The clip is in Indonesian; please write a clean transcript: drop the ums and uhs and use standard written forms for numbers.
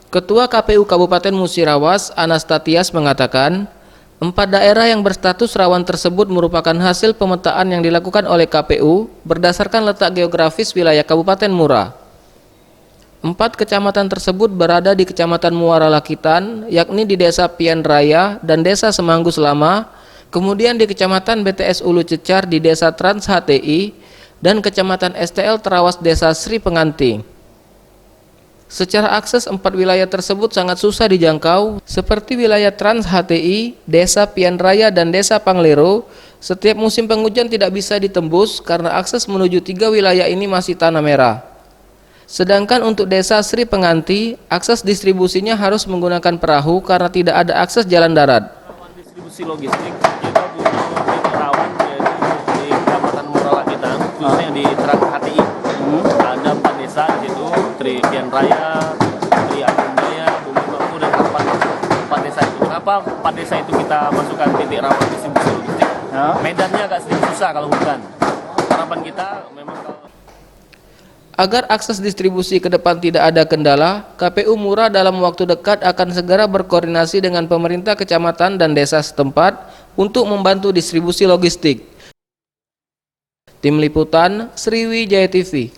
Ketua KPU Kabupaten Musirawas, Anastatias, mengatakan, 4 daerah yang berstatus rawan tersebut merupakan hasil pemetaan yang dilakukan oleh KPU berdasarkan letak geografis wilayah Kabupaten Mura. 4 kecamatan tersebut berada di Kecamatan Muara Lakitan, yakni di Desa Pian Raya dan Desa Semanggus Lama, kemudian di Kecamatan BTS Ulu Cecar di Desa Trans HTI, dan Kecamatan STL Terawas Desa Sri Pengantin. Secara akses 4 wilayah tersebut sangat susah dijangkau, seperti wilayah Trans HTI, Desa Pian Raya, dan Desa Panglero. Setiap musim penghujan tidak bisa ditembus karena akses menuju 3 wilayah ini masih tanah merah. Sedangkan untuk Desa Sri Penganti, akses distribusinya harus menggunakan perahu karena tidak ada akses jalan darat. Distribusi logistik kita punya titik rawan yaitu di Kecamatan Muara Lakitan, khususnya di Trans HTI. Ada 4 desa di situ, Tri Pian Raya, Tri Agung Jaya, Bumi Bambu, dan Harapan. 4 desa itu. Kenapa 4 desa itu kita masukkan titik rawan distribusi logistik? Medannya agak sedikit susah kalau hujan. Harapan kita memang Agar akses distribusi ke depan tidak ada kendala, KPU Mura dalam waktu dekat akan segera berkoordinasi dengan pemerintah kecamatan dan desa setempat untuk membantu distribusi logistik. Tim Liputan, Sriwijaya TV.